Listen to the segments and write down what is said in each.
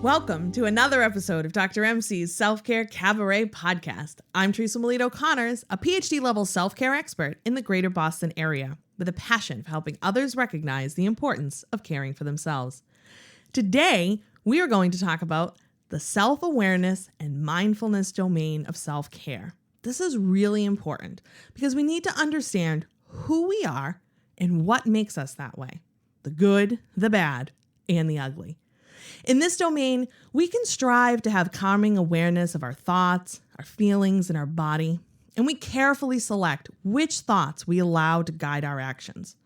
Welcome to another episode of Dr. MC's Self-Care Cabaret Podcast. I'm Teresa Melito-Conners, a PhD-level self-care expert in the greater Boston area with a passion for helping others recognize the importance of caring for themselves. Today, we are going to talk about the self-awareness and mindfulness domain of self-care. This is really important because we need to understand who we are and what makes us that way. The good, the bad, and the ugly. In this domain, we can strive to have calming awareness of our thoughts, our feelings, and our body, and we carefully select which thoughts we allow to guide our actions.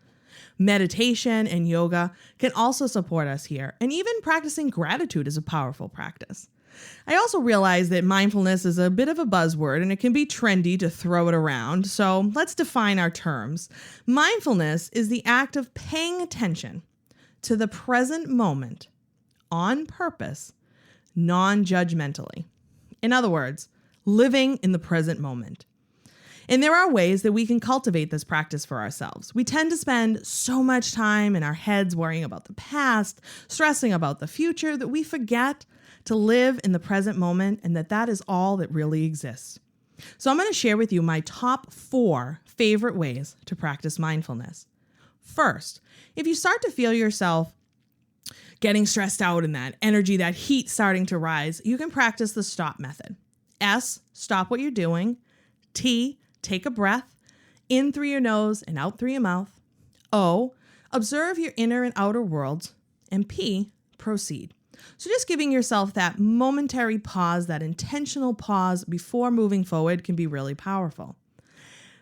Meditation and yoga can also support us here, and even practicing gratitude is a powerful practice. I also realize that mindfulness is a bit of a buzzword and it can be trendy to throw it around, so let's define our terms. Mindfulness is the act of paying attention to the present moment on purpose, non-judgmentally. In other words, living in the present moment. And there are ways that we can cultivate this practice for ourselves. We tend to spend so much time in our heads worrying about the past, stressing about the future, that we forget to live in the present moment and that is all that really exists. So I'm going to share with you my top 4 favorite ways to practice mindfulness. First, if you start to feel yourself getting stressed out in that energy, that heat starting to rise, you can practice the stop method. S, stop what you're doing. T, take a breath, in through your nose and out through your mouth. O, observe your inner and outer worlds. And P, proceed. So just giving yourself that momentary pause, that intentional pause before moving forward can be really powerful.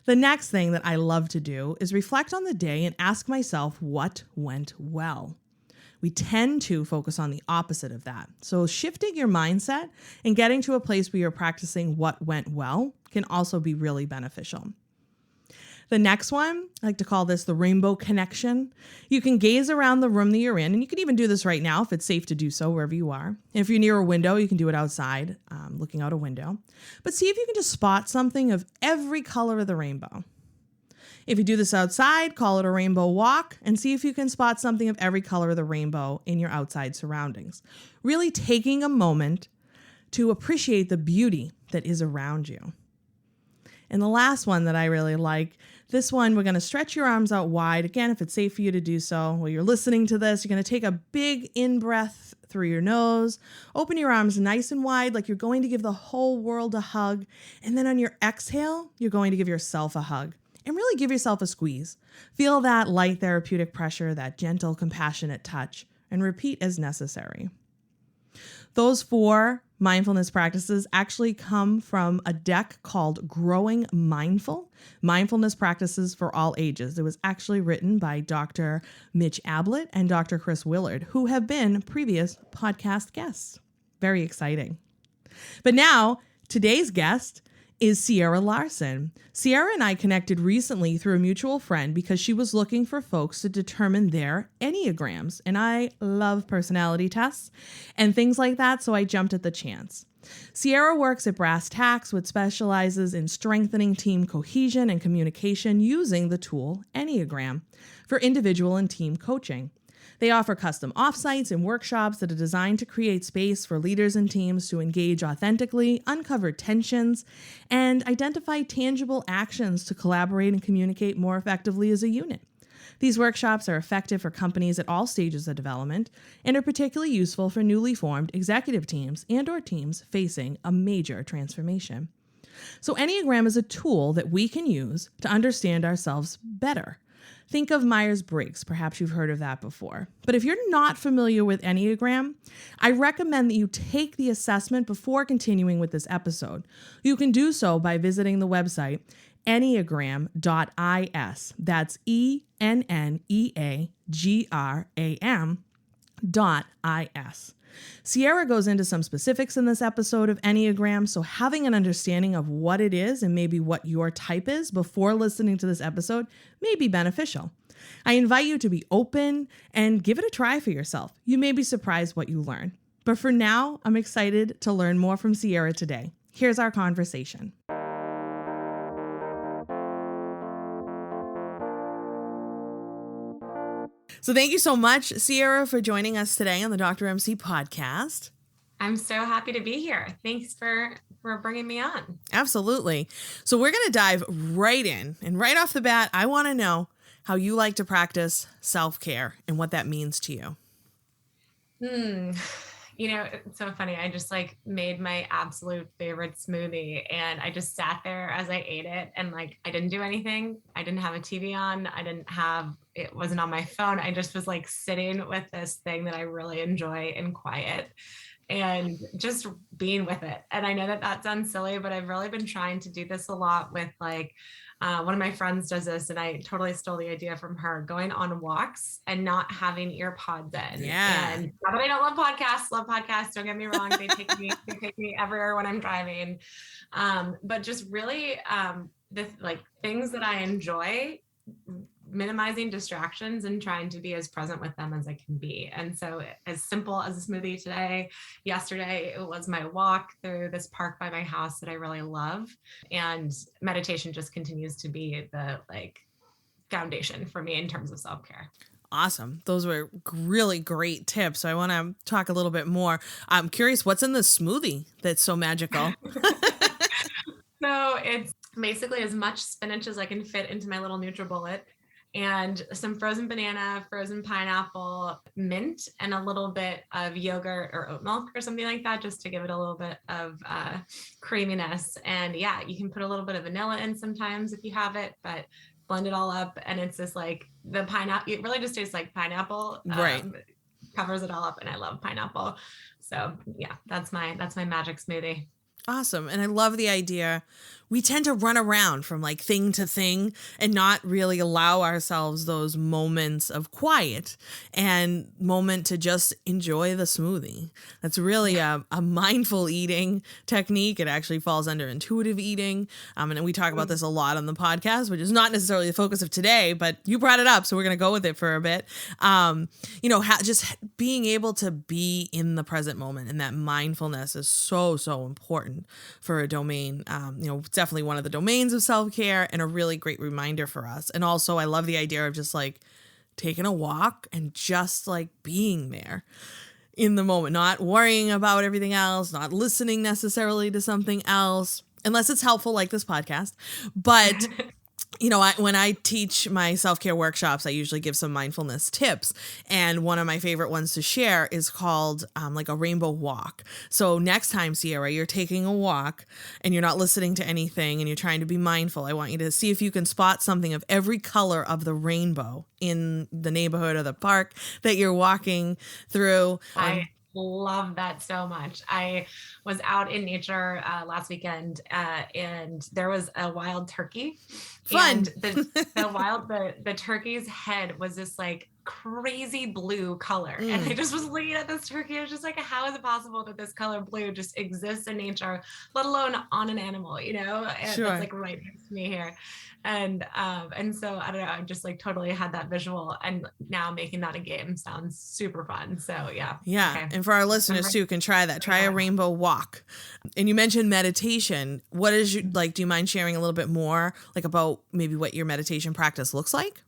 The next thing that I love to do is reflect on the day and ask myself what went well. We tend to focus on the opposite of that. So shifting your mindset and getting to a place where you're practicing what went well can also be really beneficial. The next one, I like to call this the rainbow connection. You can gaze around the room that you're in, and you can even do this right now if it's safe to do so wherever you are. If you're near a window, you can do it outside, looking out a window. But see if you can just spot something of every color of the rainbow. If you do this outside, call it a rainbow walk and see if you can spot something of every color of the rainbow in your outside surroundings. Really taking a moment to appreciate the beauty that is around you. And the last one that I really like, this one, we're going to stretch your arms out wide. Again, if it's safe for you to do so, while you're listening to this, you're going to take a big in-breath through your nose. Open your arms nice and wide like you're going to give the whole world a hug. And then on your exhale, you're going to give yourself a hug. And really give yourself a squeeze. Feel that light therapeutic pressure, that gentle, compassionate touch, and repeat as necessary. Those 4 mindfulness practices actually come from a deck called Growing Mindful, Mindfulness Practices for All Ages. It was actually written by Dr. Mitch Ablett and Dr. Chris Willard, who have been previous podcast guests. Very exciting. But now, today's guest is Sierra Larson. Sierra and I connected recently through a mutual friend because she was looking for folks to determine their Enneagrams. And I love personality tests and things like that, so I jumped at the chance. Sierra works at Brass Tacks, which specializes in strengthening team cohesion and communication using the tool Enneagram for individual and team coaching. They offer custom offsites and workshops that are designed to create space for leaders and teams to engage authentically, uncover tensions, and identify tangible actions to collaborate and communicate more effectively as a unit. These workshops are effective for companies at all stages of development and are particularly useful for newly formed executive teams and/or teams facing a major transformation. So Enneagram is a tool that we can use to understand ourselves better. Think of Myers-Briggs. Perhaps you've heard of that before. But if you're not familiar with Enneagram, I recommend that you take the assessment before continuing with this episode. You can do so by visiting the website enneagram.is. That's enneagram.is. Sierra goes into some specifics in this episode of Enneagram, so having an understanding of what it is and maybe what your type is before listening to this episode may be beneficial. I invite you to be open and give it a try for yourself. You may be surprised what you learn. But for now, I'm excited to learn more from Sierra today. Here's our conversation. So thank you so much, Sierra, for joining us today on the Dr. MC podcast. I'm so happy to be here. Thanks for bringing me on. Absolutely. So we're going to dive right in. And right off the bat, I want to know how you like to practice self-care and what that means to you. It's so funny. I just like made my absolute favorite smoothie and I just sat there as I ate it and like I didn't do anything. I didn't have a TV on. It wasn't on my phone. I just was like sitting with this thing that I really enjoy in quiet and just being with it. And I know that that sounds silly, but I've really been trying to do this a lot with like one of my friends does this, and I totally stole the idea from her, going on walks and not having ear pods in. Yeah. And not that I don't love podcasts. Don't get me wrong. They take me everywhere when I'm driving. But just really the like things that I enjoy, minimizing distractions and trying to be as present with them as I can be. And so as simple as a smoothie today, yesterday, it was my walk through this park by my house that I really love. And meditation just continues to be the like foundation for me in terms of self-care. Awesome. Those were really great tips. So I want to talk a little bit more. I'm curious, what's in the smoothie that's so magical? So it's basically as much spinach as I can fit into my little NutriBullet, and some frozen banana, frozen pineapple, mint, and a little bit of yogurt or oat milk or something like that, just to give it a little bit of creaminess. And yeah, you can put a little bit of vanilla in sometimes if you have it, but blend it all up. And it's just like the pineapple, it really just tastes like pineapple. Right. Covers it all up, and I love pineapple. So yeah, that's my magic smoothie. Awesome. And I love the idea. We tend to run around from like thing to thing and not really allow ourselves those moments of quiet and moment to just enjoy the smoothie. That's really a mindful eating technique. It actually falls under intuitive eating. And we talk about this a lot on the podcast, which is not necessarily the focus of today, but you brought it up. So we're going to go with it for a bit. Just being able to be in the present moment, and that mindfulness is so, so important for a domain. It's definitely one of the domains of self-care and a really great reminder for us. And also I love the idea of just like taking a walk and just like being there in the moment, not worrying about everything else, not listening necessarily to something else, unless it's helpful like this podcast. But when I teach my self-care workshops, I usually give some mindfulness tips. And one of my favorite ones to share is called like a rainbow walk. So next time, Sierra, you're taking a walk and you're not listening to anything and you're trying to be mindful, I want you to see if you can spot something of every color of the rainbow in the neighborhood or the park that you're walking through. I love that so much. I was out in nature last weekend and there was a wild turkey. Fun. And the turkey's head was this like crazy blue color. And I just was looking at this turkey. I was just like, how is it possible that this color blue just exists in nature, let alone on an animal, and Sure. It's like right next to me here. And so I don't know, I just like totally had that visual, and now making that a game sounds super fun. So yeah. Okay. And for our listeners too, can try that. Try a rainbow walk. And you mentioned meditation. What is you like? Do you mind sharing a little bit more like about maybe what your meditation practice looks like?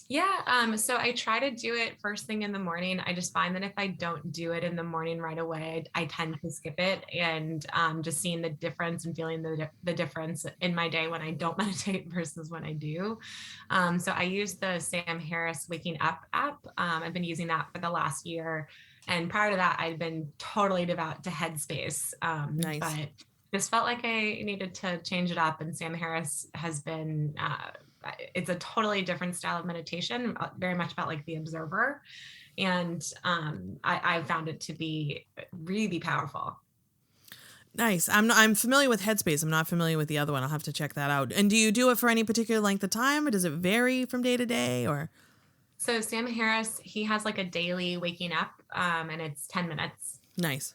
Yeah. So I try to do it first thing in the morning. I just find that if I don't do it in the morning right away, I tend to skip it, and just seeing the difference and feeling the difference in my day when I don't meditate versus when I do. So I use the Sam Harris Waking Up app. I've been using that for the last year. And prior to that, I'd been totally devout to Headspace. Nice. But just felt like I needed to change it up. And Sam Harris has been, it's a totally different style of meditation, very much about like the observer. And I found it to be really powerful. Nice. I'm familiar with Headspace. I'm not familiar with the other one. I'll have to check that out. And do you do it for any particular length of time, or does it vary from day to day, or? So Sam Harris, he has like a daily waking up, and it's 10 minutes. Nice.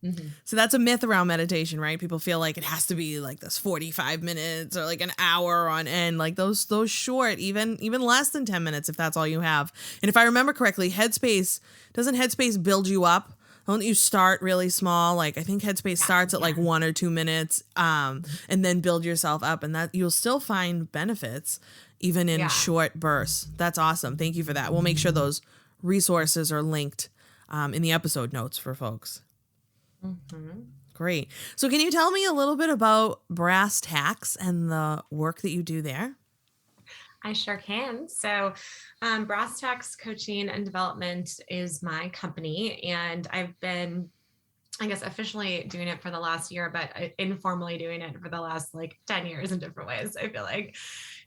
Mm-hmm. So that's a myth around meditation, right? People feel like it has to be like this 45 minutes or like an hour on end, like those short, even less than 10 minutes if that's all you have. And if I remember correctly, doesn't Headspace build you up? Don't you start really small? Like I think Headspace starts at like 1 or 2 minutes, and then build yourself up, and that you'll still find benefits even in short bursts. That's awesome. Thank you for that. We'll make sure those resources are linked in the episode notes for folks. Mm-hmm. Great. So can you tell me a little bit about Brass Tacks and the work that you do there? I sure can. So, Brass Tacks Coaching and Development is my company, and I've been, I guess, officially doing it for the last year, but informally doing it for the last like 10 years in different ways, I feel like.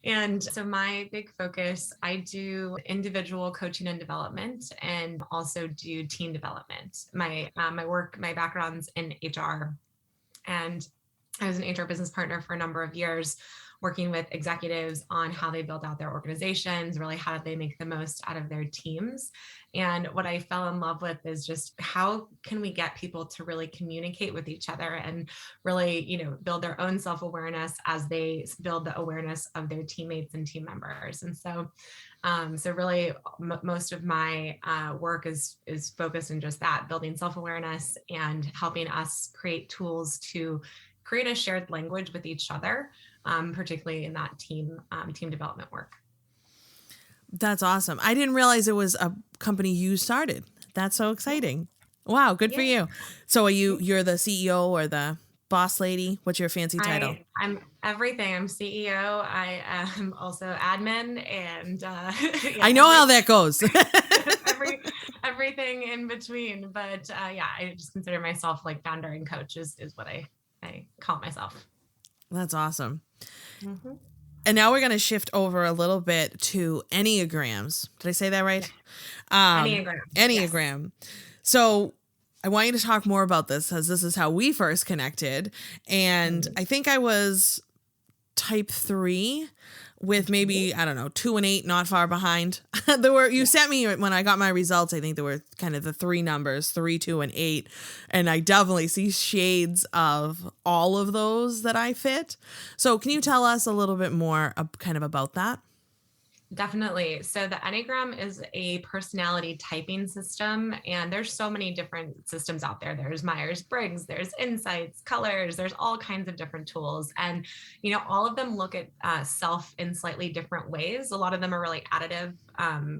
And so my big focus, I do individual coaching and development and also do team development. My background's in HR, and I was an HR business partner for a number of years, working with executives on how they build out their organizations, really how they make the most out of their teams. And what I fell in love with is just how can we get people to really communicate with each other and really, build their own self-awareness as they build the awareness of their teammates and team members. And so really most of my work is focused in just that, building self-awareness and helping us create tools to create a shared language with each other, particularly in that team development work. That's awesome. I didn't realize it was a company you started. That's so exciting. Wow, good for you. So you're the CEO or the boss lady? What's your fancy title? I'm everything. I'm CEO. I am also admin, and I know how that goes. everything in between. But I just consider myself like founder and coach is what I call myself. That's awesome. Mm-hmm. And now we're going to shift over a little bit to Enneagrams. Did I say that right? Enneagram. Enneagram. Yes. So I want you to talk more about this, because this is how we first connected. And I think I was type 3 with maybe, I don't know, 2 and 8, not far behind. You sent me, when I got my results, I think there were kind of the 3 numbers, 3, 2, and 8. And I definitely see shades of all of those that I fit. So can you tell us a little bit more kind of about that? Definitely. So the Enneagram is a personality typing system, and there's so many different systems out there. There's Myers-Briggs, there's Insights, Colors, there's all kinds of different tools. And, all of them look at self in slightly different ways. A lot of them are really additive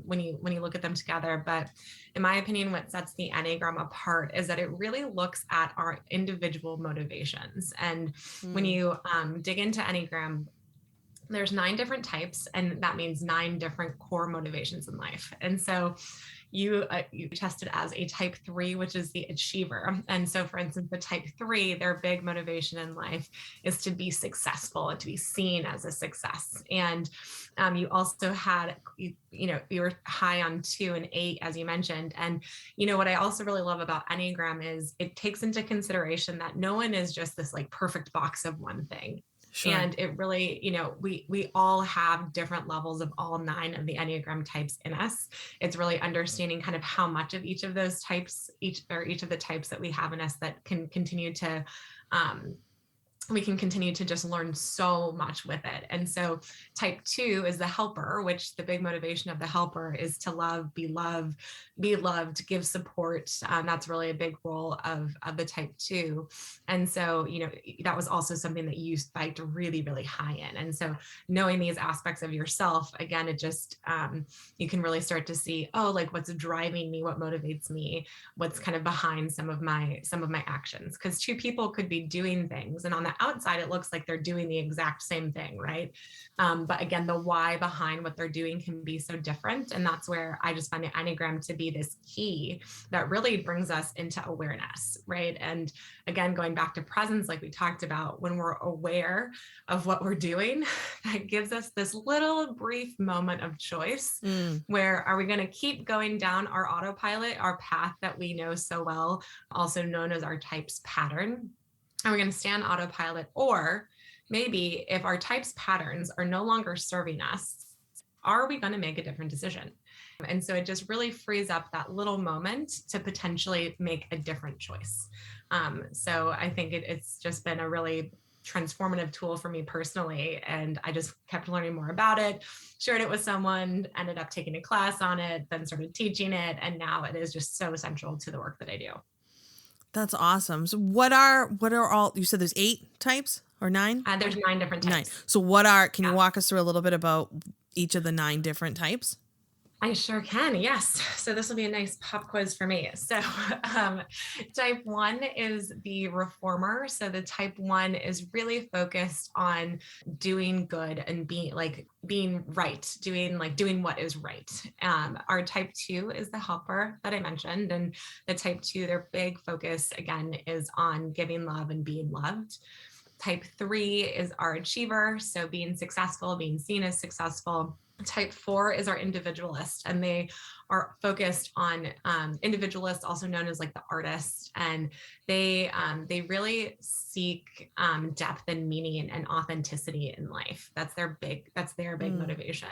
when you look at them together. But in my opinion, what sets the Enneagram apart is that it really looks at our individual motivations. And when you dig into Enneagram, there's 9 different types, and that means 9 different core motivations in life. And so you tested as a type 3, which is the achiever. And so, for instance, the type 3, their big motivation in life is to be successful and to be seen as a success. And you also had, you were high on 2 and 8, as you mentioned. And, what I also really love about Enneagram is it takes into consideration that no one is just this like perfect box of one thing. Sure. And it really, we all have different levels of all 9 of the Enneagram types in us. It's really understanding kind of how much of each of those types, each of the types that we have in us that can continue to, we can continue to just learn so much with it. And so type 2 is the helper, which the big motivation of the helper is to love, be loved, give support. That's really a big role of the type 2. And so, that was also something that you spiked really, really high in. And so knowing these aspects of yourself, again, it just, you can really start to see, like what's driving me, what motivates me, what's kind of behind some of my actions. Because 2 people could be doing things, and on the outside, it looks like they're doing the exact same thing, right? But again, the why behind what they're doing can be so different. And that's where I just find the Enneagram to be this key that really brings us into awareness, right? And again, going back to presence, like we talked about, when we're aware of what we're doing, that gives us this little brief moment of choice. Where are we going to keep going down our autopilot, our path that we know so well, also known as our types pattern? Are we going to stay on autopilot? Or maybe if our types patterns are no longer serving us, are we going to make a different decision? And so it just really frees up that little moment to potentially make a different choice. So I think it's just been a really transformative tool for me personally. And I just kept learning more about it, shared it with someone, ended up taking a class on it, then started teaching it. And now it is just so central to the work that I do. That's awesome. So what are all, you said there's 8 types or 9? There's 9 different types. 9. So can you walk us through a little bit about each of the 9 different types? I sure can. Yes. So this will be a nice pop quiz for me. So, type one is the reformer. So the type one is really focused on doing good and being right, doing what is right. Our type two is the helper that I mentioned, and the type two, their big focus again is on giving love and being loved. Type three is our achiever. So being successful, being seen as successful. Type four is our individualist, and they are focused on individualists, also known as like the artist, and they really seek depth and meaning and authenticity in life. That's their big motivation.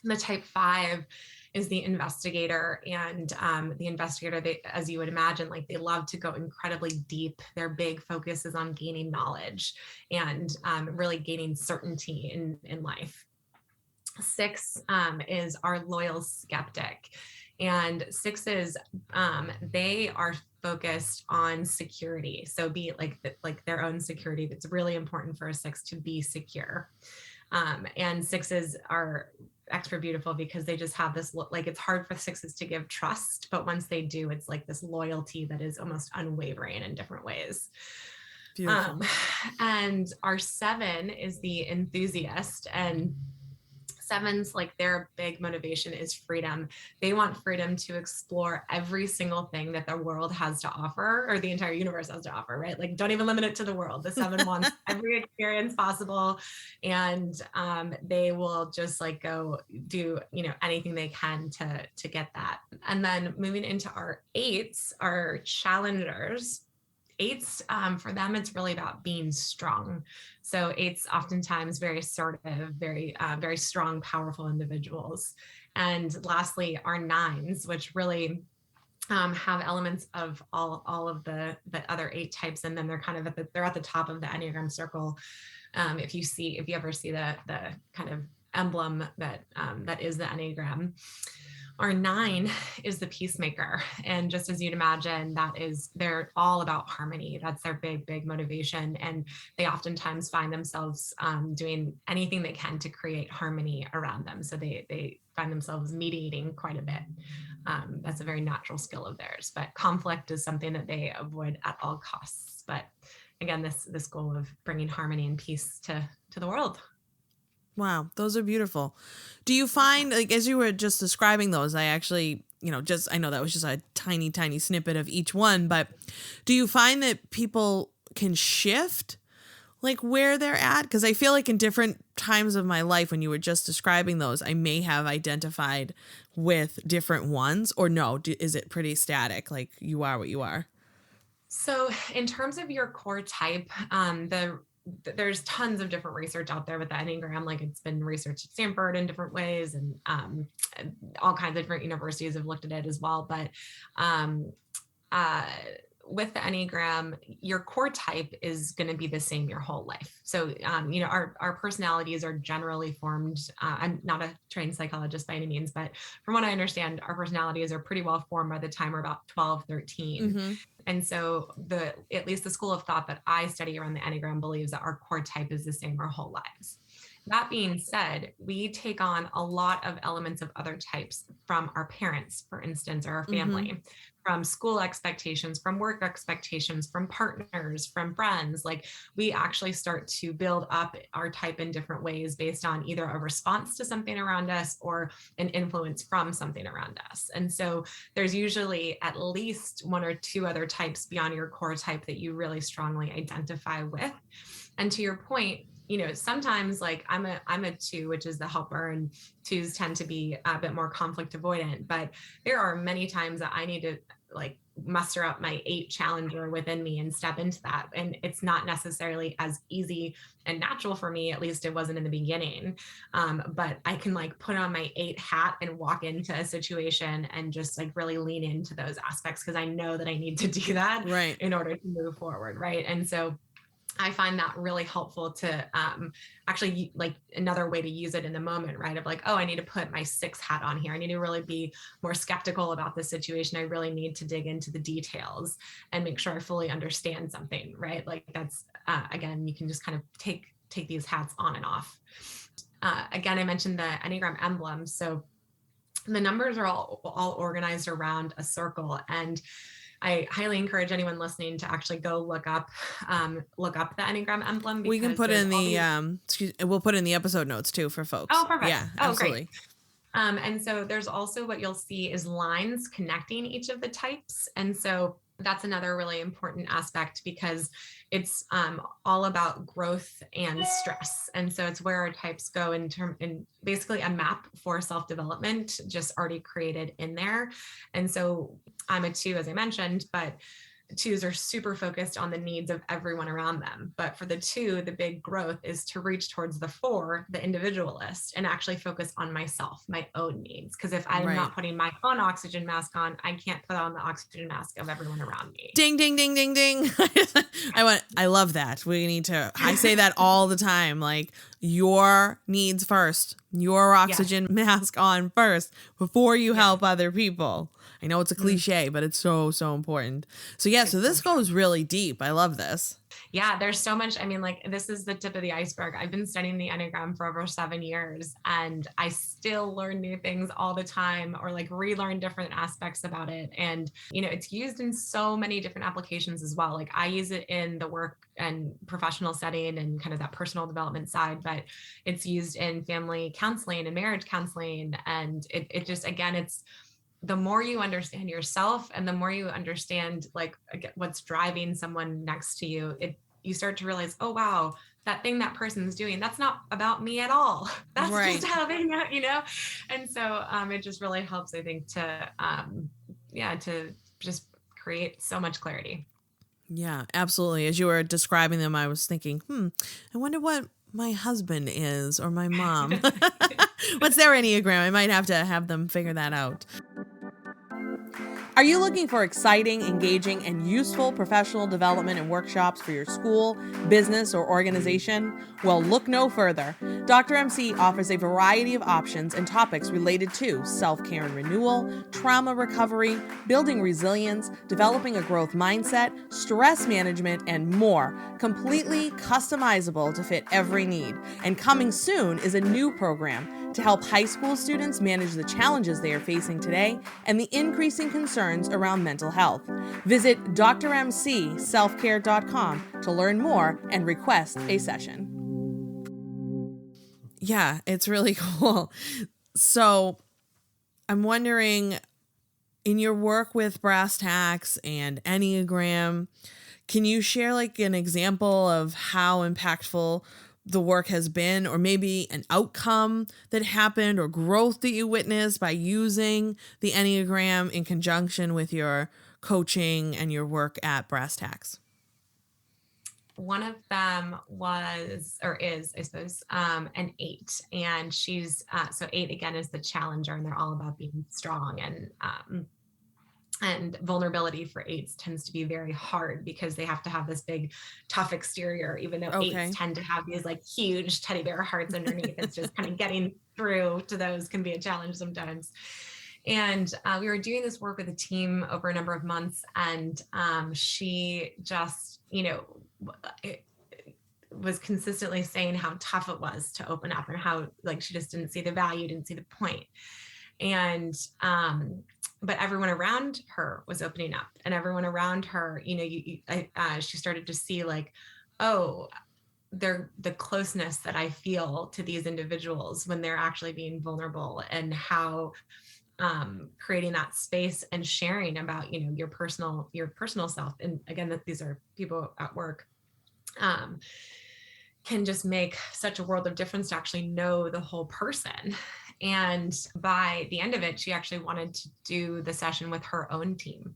The type five is the investigator, and the investigator, they, as you would imagine, like they love to go incredibly deep. Their big focus is on gaining knowledge and really gaining certainty in life. Six is our loyal skeptic. And sixes, they are focused on security. So be it like their own security. That's really important for a six to be secure. And sixes are extra beautiful because they just have this, like, it's hard for sixes to give trust, but once they do, it's like this loyalty that is almost unwavering in different ways. Beautiful. And our seven is the enthusiast, and sevens, like their big motivation is freedom. They want freedom to explore every single thing that the world has to offer, or the entire universe has to offer, right? Like, don't even limit it to the world. The seven wants every experience possible, and they will just like go do anything they can to get that. And then moving into our eights, our challengers. Eights, for them, it's really about being strong. So eights oftentimes very assertive, very strong, powerful individuals. And lastly, our nines, which really have elements of all of the other eight types, and then they're kind of they're at the top of the Enneagram circle. If you ever see the kind of emblem that is the Enneagram. Our nine is the peacemaker. And just as you'd imagine, they're all about harmony. That's their big motivation. And they oftentimes find themselves doing anything they can to create harmony around them. So they find themselves mediating quite a bit. That's a very natural skill of theirs. But conflict is something that they avoid at all costs. But again, this goal of bringing harmony and peace to the world. Wow, those are beautiful. Do you find, like, as you were just describing those, I actually, I know that was just a tiny snippet of each one, but do you find that people can shift, like, where they're at? Because I feel like in different times of my life, when you were just describing those, I may have identified with different ones, or no, is it pretty static, like you are what you are? So in terms of your core type, there's tons of different research out there with the Enneagram. Like, it's been researched at Stanford in different ways, and all kinds of different universities have looked at it as well. But with the Enneagram, your core type is going to be the same your whole life. So, our personalities are generally formed. I'm not a trained psychologist by any means, but from what I understand, our personalities are pretty well formed by the time we're about 12, 13. Mm-hmm. And so at least the school of thought that I study around the Enneagram believes that our core type is the same our whole lives. That being said, we take on a lot of elements of other types from our parents, for instance, or our family, from school expectations, from work expectations, from partners, from friends. Like, we actually start to build up our type in different ways based on either a response to something around us or an influence from something around us. And so there's usually at least one or two other types beyond your core type that you really strongly identify with. And to your point, sometimes, like, I'm a two, which is the helper, and twos tend to be a bit more conflict avoidant, but there are many times that I need to, like, muster up my eight challenger within me and step into that. And it's not necessarily as easy and natural for me, at least it wasn't in the beginning. But I can, like, put on my eight hat and walk into a situation and just, like, really lean into those aspects, because I know that I need to do that Right. in order to move forward. Right. And so I find that really helpful to actually, like, another way to use it in the moment, right? Of like, oh, I need to put my six hat on here. I need to really be more skeptical about this situation. I really need to dig into the details and make sure I fully understand something, right? Like, that's, again, you can just kind of take these hats on and off. Again, I mentioned the Enneagram emblem. So The numbers are all organized around a circle. And I highly encourage anyone listening to actually go look up the Enneagram emblem, We can because put there's in all the, these. we'll put in the episode notes too for folks. Oh, perfect. Yeah, Oh, great. absolutely. And so there's also, what you'll see is lines connecting each of the types. And so that's another really important aspect, because it's all about growth and stress. And so it's where our types go in basically a map for self-development, just already created in there. And so I'm a 2, as I mentioned, but 2s are super focused on the needs of everyone around them. But for the 2, the big growth is to reach towards the 4, the individualist, and actually focus on myself, my own needs. Because if I'm not putting my own oxygen mask on, I can't put on the oxygen mask of everyone around me. Ding, ding, ding, ding, ding. I love that. I say that all the time, like, your needs first, your oxygen mask on first before you help other people. I know it's a cliche, but it's so, so important. So so this goes really deep. I love this. Yeah, there's so much. I mean, like, this is the tip of the iceberg. I've been studying the Enneagram for over 7 years, and I still learn new things all the time, or like relearn different aspects about it. And, it's used in so many different applications as well. Like, I use it in the work and professional setting and kind of that personal development side, but it's used in family counseling and marriage counseling. And it just, again, it's, the more you understand yourself and the more you understand like what's driving someone next to you, you start to realize, oh, wow, that thing that person's doing, that's not about me at all. That's just how they know, And so it just really helps, I think, to just create so much clarity. Yeah, absolutely. As you were describing them, I was thinking, I wonder what my husband is, or my mom. What's their Enneagram? I might have to have them figure that out. Are you looking for exciting, engaging, and useful professional development and workshops for your school, business, or organization? Well, look no further. Dr. MC offers a variety of options and topics related to self-care and renewal, trauma recovery, building resilience, developing a growth mindset, stress management, and more, completely customizable to fit every need. And coming soon is a new program to help high school students manage the challenges they are facing today and the increasing concerns around mental health. Visit drmcselfcare.com to learn more and request a session. Yeah, it's really cool. So I'm wondering, in your work with brass tacks and Enneagram, can you share like an example of how impactful the work has been, or maybe an outcome that happened or growth that you witnessed by using the Enneagram in conjunction with your coaching and your work at brass tacks? One of them was, or is, I suppose, an 8. And she's, so 8 again is the challenger, and they're all about being strong, and vulnerability for 8s tends to be very hard because they have to have this big, tough exterior, even though 8s tend to have these like huge teddy bear hearts underneath. It's just kind of getting through to those can be a challenge sometimes. And we were doing this work with a team over a number of months, and she just, was consistently saying how tough it was to open up, and how like she just didn't see the value, didn't see the point. And but everyone around her was opening up, and everyone around her, she started to see like, oh, the closeness that I feel to these individuals when they're actually being vulnerable, and how creating that space and sharing about, your personal self. And again, that these are people at work, can just make such a world of difference to actually know the whole person. And by the end of it, she actually wanted to do the session with her own team.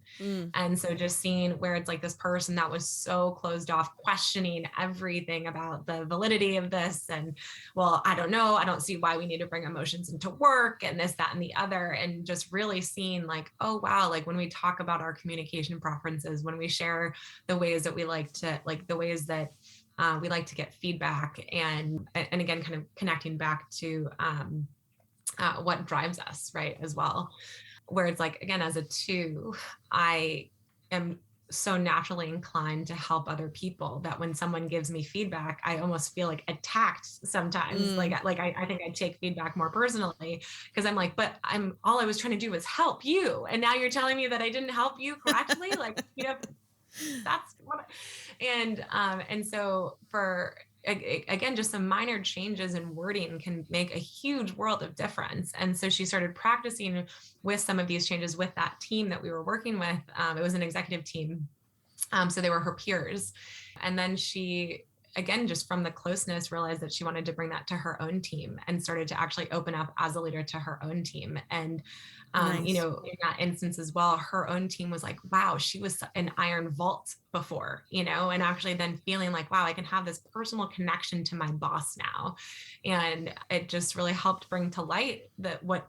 And so just seeing where it's like this person that was so closed off, questioning everything about the validity of this. And, well, I don't know, I don't see why we need to bring emotions into work, and this, that, and the other. And just really seeing like, oh, wow, like when we talk about our communication preferences, when we share the ways that we like to, like the ways that we like to get feedback, and again, kind of connecting back to what drives us, right, as well, where it's like, again, as a 2, I am so naturally inclined to help other people that when someone gives me feedback, I almost feel like attacked sometimes. I think I take feedback more personally because I'm like, but all I was trying to do was help you. And now you're telling me that I didn't help you correctly. Like, that's what, and so again, just some minor changes in wording can make a huge world of difference. And so she started practicing with some of these changes with that team that we were working with. It was an executive team. So they were her peers. And then she, again, just from the closeness, realized that she wanted to bring that to her own team and started to actually open up as a leader to her own team. And, Nice. in that instance as well, her own team was like, wow, she was an iron vault before, and actually then feeling like, wow, I can have this personal connection to my boss now. And it just really helped bring to light that what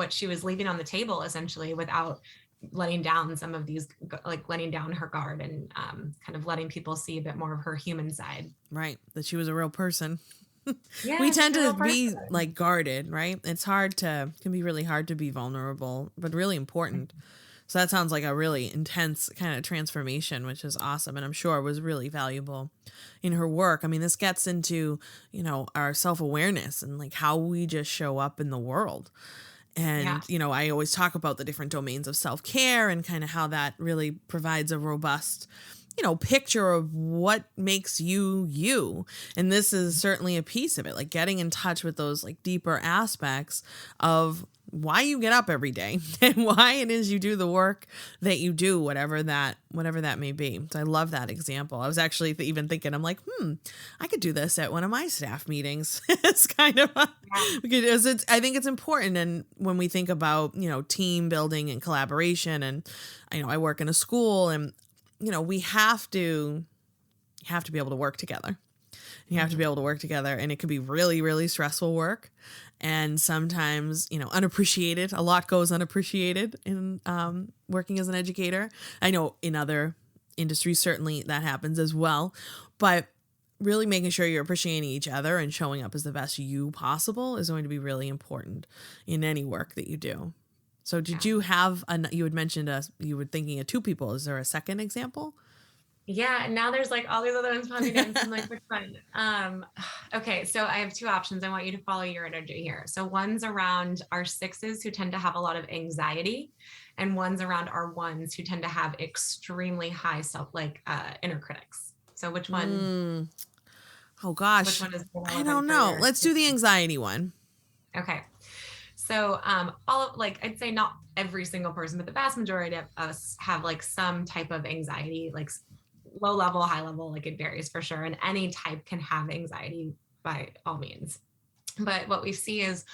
she was leaving on the table essentially without letting down some of these, like letting down her guard and kind of letting people see a bit more of her human side. Right. That she was a real person. Yeah, We tend to be like guarded, right? Can be really hard to be vulnerable, but really important. So that sounds like a really intense kind of transformation, which is awesome. And I'm sure was really valuable in her work. I mean, this gets into, our self-awareness and like how we just show up in the world. And, I always talk about the different domains of self-care and kind of how that really provides a robust, picture of what makes you you. And this is certainly a piece of it, like getting in touch with those like deeper aspects of why you get up every day and why it is you do the work that you do, whatever that may be. So I love that example. I was actually even thinking, I'm like, I could do this at one of my staff meetings. It's kind of, because I think it's important. And when we think about, team building and collaboration, and I work in a school, and, we have to be able to work together. You have to be able to work together, and it can be really, really stressful work. And sometimes, unappreciated. A lot goes unappreciated in working as an educator. I know in other industries, certainly that happens as well. But really making sure you're appreciating each other and showing up as the best you possible is going to be really important in any work that you do. So did you have, you had mentioned you were thinking of two people. Is there a second example? Yeah, and now there's like all these other ones popping in. So I'm like, which one? Okay, so I have two options. I want you to follow your energy here. So one's around our sixes who tend to have a lot of anxiety, and one's around our ones who tend to have extremely high inner critics. So which one? Oh gosh, which one is I don't know. Let's do the anxiety one. Okay. So I'd say not every single person, but the vast majority of us have like some type of anxiety, like low level, high level, like it varies for sure. And any type can have anxiety by all means. But what we see is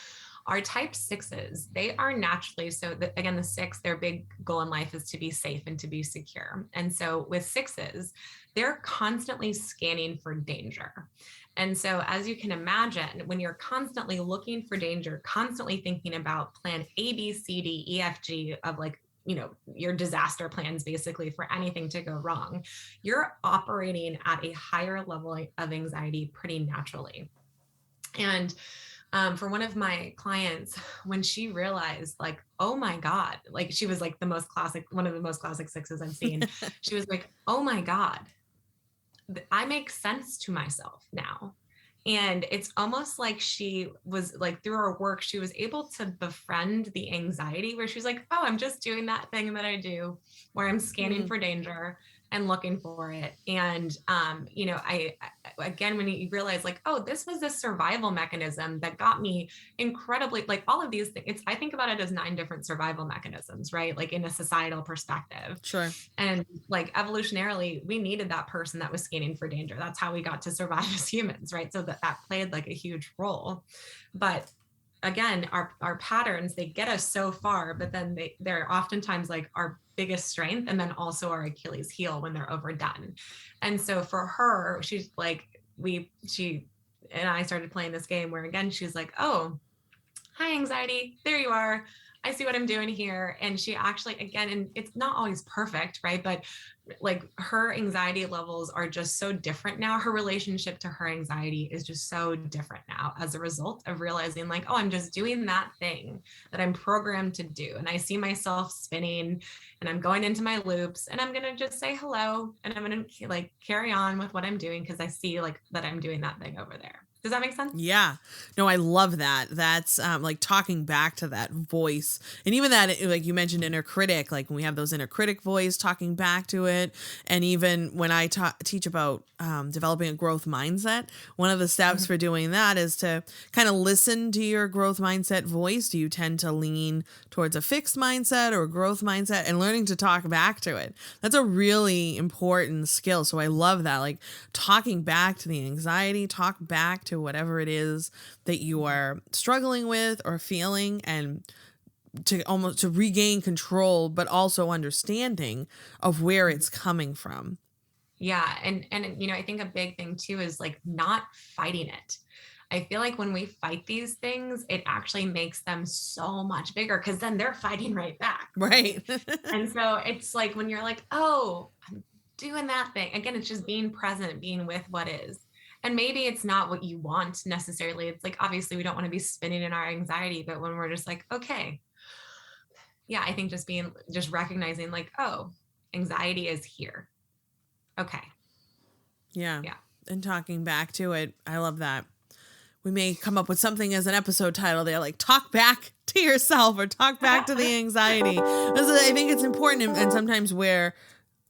our type sixes, they are naturally, again, the six, their big goal in life is to be safe and to be secure. And so with sixes, they're constantly scanning for danger. And so as you can imagine, when you're constantly looking for danger, constantly thinking about plan A, B, C, D, E, F, G of your disaster plans, basically for anything to go wrong, you're operating at a higher level of anxiety pretty naturally. And for one of my clients, when she realized like, oh my God, like she was like one of the most classic sixes I've seen. She was like, oh my God, I make sense to myself now. And it's almost like she was like, through her work, she was able to befriend the anxiety where she's like, oh, I'm just doing that thing that I do where I'm scanning for danger and looking for it. And, again, when you realize like, oh, this was a survival mechanism that got me incredibly, like all of these things, I think about it as 9 different survival mechanisms, right? Like in a societal perspective. Sure. And like evolutionarily, we needed that person that was scanning for danger. That's how we got to survive as humans, right? So that played like a huge role. But again, our patterns, they get us so far, but then they're oftentimes like our biggest strength and then also our Achilles heel when they're overdone. And so for her, she's like, she and I started playing this game where again, she's like, oh, hi, anxiety. There you are. I see what I'm doing here. And she actually, again, and it's not always perfect, right? But like her anxiety levels are just so different now. Her relationship to her anxiety is just so different now as a result of realizing like, oh, I'm just doing that thing that I'm programmed to do. And I see myself spinning and I'm going into my loops and I'm going to just say hello and I'm going to like carry on with what I'm doing because I see like that I'm doing that thing over there. Does that make sense? Yeah. No, I love that. That's like talking back to that voice. And even that, like you mentioned, inner critic, like when we have those inner critic voice talking back to it. And even when I teach about developing a growth mindset, one of the steps for doing that is to kind of listen to your growth mindset voice. Do you tend to lean towards a fixed mindset or a growth mindset, and learning to talk back to it? That's a really important skill. So I love that. Like talking back to the anxiety, talk back to whatever it is that you are struggling with or feeling, and to regain control, but also understanding of where it's coming from. Yeah. And, I think a big thing too is like not fighting it. I feel like when we fight these things, it actually makes them so much bigger because then they're fighting right back. Right. And so it's like when you're like, oh, I'm doing that thing. Again, it's just being present, being with what is. And maybe it's not what you want necessarily. It's like, obviously we don't want to be spinning in our anxiety, but when we're just like, okay, yeah, I think just recognizing like, oh, anxiety is here. Okay. Yeah. Yeah. And talking back to it. I love that. We may come up with something as an episode title there, like talk back to yourself or talk back to the anxiety. I think it's important. And sometimes where,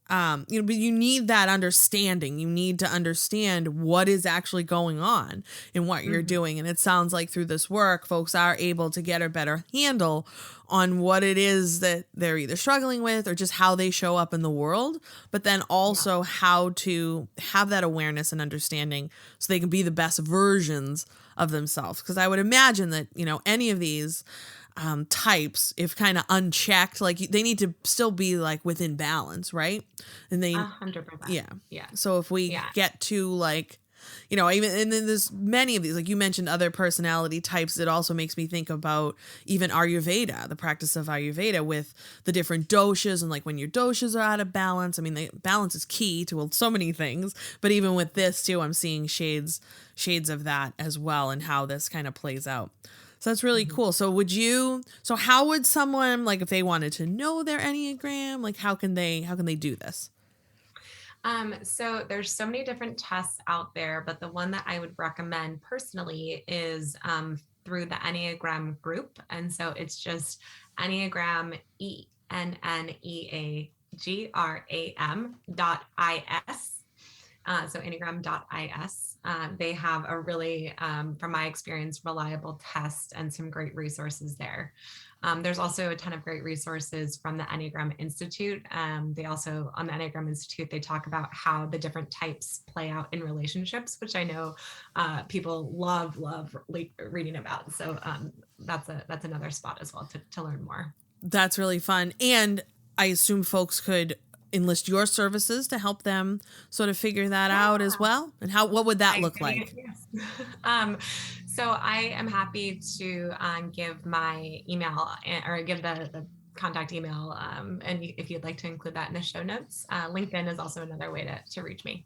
but you need that understanding. You need to understand what is actually going on in what you're doing. And it sounds like through this work, folks are able to get a better handle on what it is that they're either struggling with or just how they show up in the world, but then also how to have that awareness and understanding so they can be the best versions of themselves. Because I would imagine that, any of these types, if kind of unchecked, like they need to still be like within balance, right? And 100%. Yeah. So if we get to like, even, and then there's many of these, like you mentioned other personality types. It also makes me think about even Ayurveda, the practice of Ayurveda with the different doshas, and like when your doshas are out of balance. I mean, the balance is key to so many things, but even with this too, I'm seeing shades of that as well, and how this kind of plays out. So that's really cool. So how would someone, like if they wanted to know their Enneagram, like how can they do this? So there's so many different tests out there, but the one that I would recommend personally is through the Enneagram group. And so it's just Enneagram ENNEAGRAM.IS. So Enneagram.is. They have a really, from my experience, reliable test and some great resources there. There's also a ton of great resources from the Enneagram Institute. They also, on the Enneagram Institute, they talk about how the different types play out in relationships, which I know people love reading about. So that's another spot as well to learn more. That's really fun. And I assume folks could enlist your services to help them sort of figure that out as well. And what would that look like? Yes. So I am happy to give my email or give the contact email. And if you'd like to include that in the show notes, LinkedIn is also another way to reach me.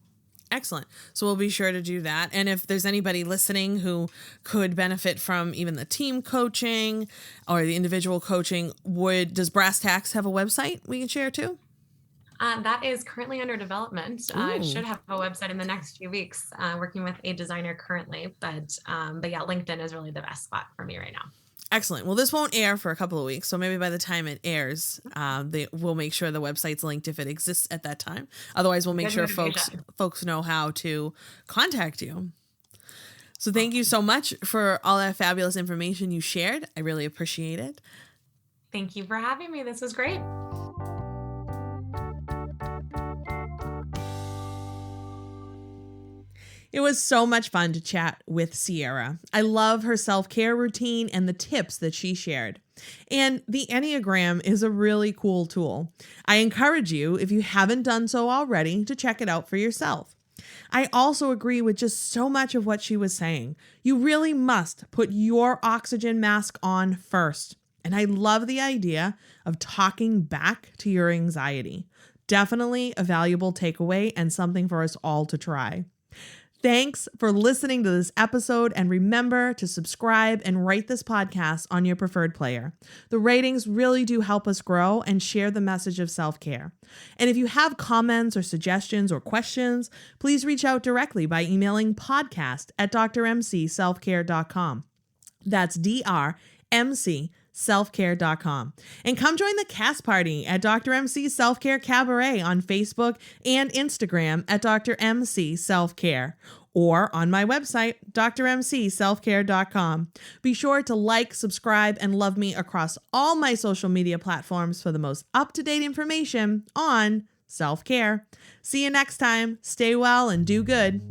Excellent. So we'll be sure to do that. And if there's anybody listening who could benefit from even the team coaching or the individual coaching, does Brass Tacks have a website we can share too? That is currently under development. I should have a website in the next few weeks, working with a designer currently, but yeah, LinkedIn is really the best spot for me right now. Excellent. Well, this won't air for a couple of weeks, so maybe by the time it airs, we'll make sure the website's linked if it exists at that time. Otherwise, we'll make sure folks know how to contact you. So thank you so much for all that fabulous information you shared. I really appreciate it. Thank you for having me. This was great. It was so much fun to chat with Sierra. I love her self-care routine and the tips that she shared. And the Enneagram is a really cool tool. I encourage you, if you haven't done so already, to check it out for yourself. I also agree with just so much of what she was saying. You really must put your oxygen mask on first. And I love the idea of talking back to your anxiety. Definitely a valuable takeaway and something for us all to try. Thanks for listening to this episode, and remember to subscribe and rate this podcast on your preferred player. The ratings really do help us grow and share the message of self-care. And if you have comments or suggestions or questions, please reach out directly by emailing podcast@drmcselfcare.com. That's drmcselfcare.com. And come join the cast party at Dr. MC Self-Care Cabaret on Facebook and Instagram at Dr. MC Self-Care, or on my website, drmcselfcare.com. Be sure to like, subscribe, and love me across all my social media platforms for the most up-to-date information on self-care. See you next time. Stay well and do good.